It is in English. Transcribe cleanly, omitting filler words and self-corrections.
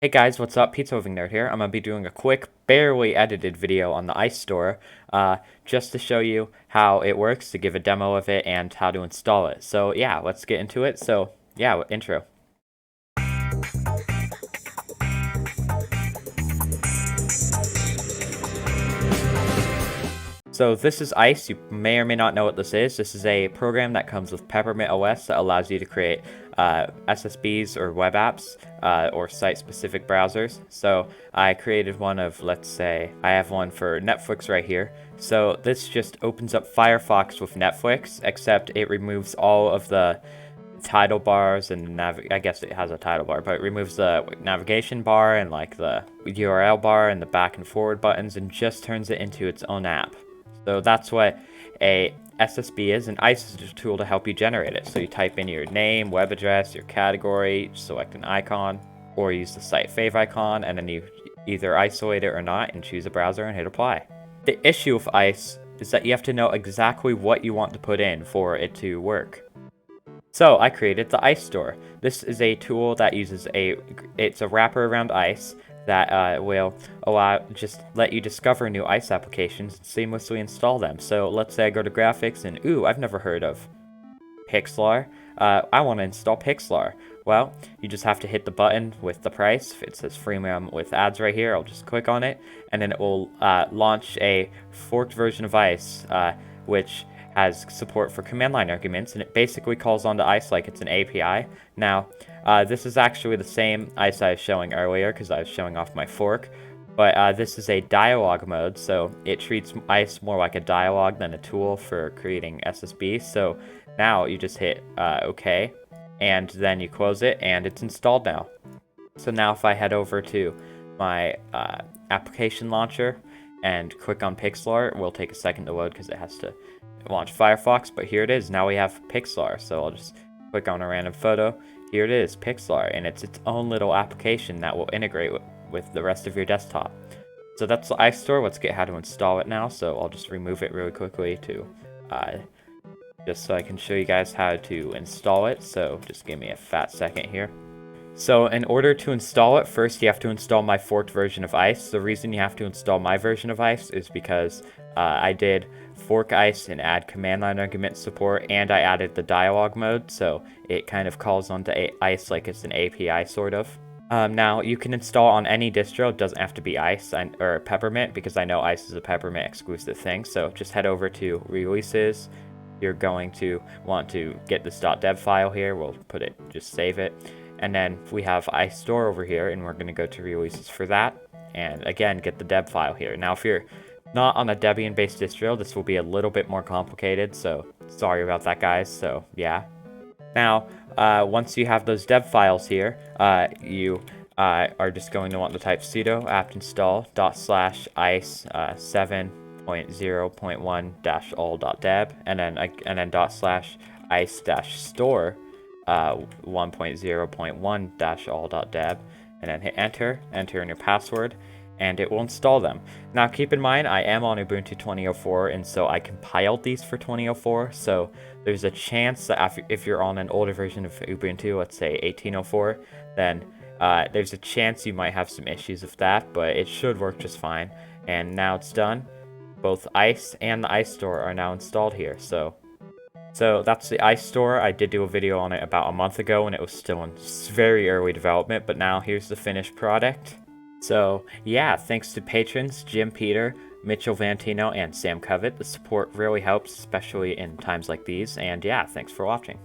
Hey guys, what's up? PizzaLovingNerd here. I'm going to be doing a quick, barely edited video on the Iceyy store, just to show you how it works, to give a demo of it, and how to install it. So yeah, let's get into it. So yeah, intro. So this is Iceyy. You may or may not know what this is. This is a program that comes with Peppermint OS that allows you to create SSBs or web apps or site-specific browsers. So I created one of, let's say, I have one for Netflix right here. So this just opens up Firefox with Netflix, except it removes all of the title bars and I guess it has a title bar, but it removes the navigation bar and like the URL bar and the back and forward buttons and just turns it into its own app. So that's what a SSB is, and Iceyy is a tool to help you generate it. So you type in your name, web address, your category, select an icon, or use the site fave icon, and then you either isolate it or not and choose a browser and hit apply. The issue with Iceyy is that you have to know exactly what you want to put in for it to work. So I created the Iceyy store. This is a tool that uses it's a wrapper around Iceyy that will just let you discover new Iceyy applications and seamlessly install them. So let's say I go to graphics and ooh, I've never heard of PizzaLovingNerd. I want to install PizzaLovingNerd. Well, you just have to hit the button with the price. It says freemium with ads right here. I'll just click on it, and then it will launch a forked version of Iceyy, which has support for command line arguments, and it basically calls onto Iceyy like it's an API. Now, this is actually the same Iceyy I was showing earlier because I was showing off my fork, but this is a dialogue mode, so it treats Iceyy more like a dialogue than a tool for creating SSB. So now you just hit OK, and then you close it, and it's installed now. So now if I head over to my application launcher and click on PizzaLovingNerd, it will take a second to load because it has to launch Firefox, but here it is. Now we have PizzaLovingNerd, so I'll just click on a random photo. Here it is, PizzaLovingNerd, and it's its own little application that will integrate with the rest of your desktop. So that's the Iceyy store. Let's get how to install it now. So I'll just remove it really quickly to just so I can show you guys how to install it. So just give me a fat second here. So in order to install it, first you have to install my forked version of Iceyy. The reason you have to install my version of Iceyy is because I did fork Iceyy and add command line argument support, and I added the dialogue mode, so it kind of calls onto Iceyy like it's an API sort of. Now you can install on any distro. It doesn't have to be Iceyy or Peppermint, because I know Iceyy is a Peppermint exclusive thing. So just head over to releases. You're going to want to get this .deb file here. We'll put it, just save it. And then we have Iceyy store over here, and we're going to go to releases for that. And again, get the deb file here. Now, if you're not on a Debian-based distro, this will be a little bit more complicated, so sorry about that, guys. So yeah. Now, once you have those deb files here, you are just going to want to type sudo apt install /iceyy 7.0.1-all.deb and then /iceyy store 1.0.1-all.deb, and then hit enter in your password, and it will install them. Now keep in mind, I am on Ubuntu 2004, and so I compiled these for 2004, so there's a chance that if you're on an older version of Ubuntu, let's say 1804, then there's a chance you might have some issues with that, but it should work just fine. And now it's done. Both Iceyy and the Iceyy store are now installed here, so that's the Iceyy store. I did do a video on it about a month ago, and it was still in very early development, but now here's the finished product. So yeah, thanks to patrons Jim Peter, Mitchell Vantino, and Sam Covet. The support really helps, especially in times like these, and yeah, thanks for watching.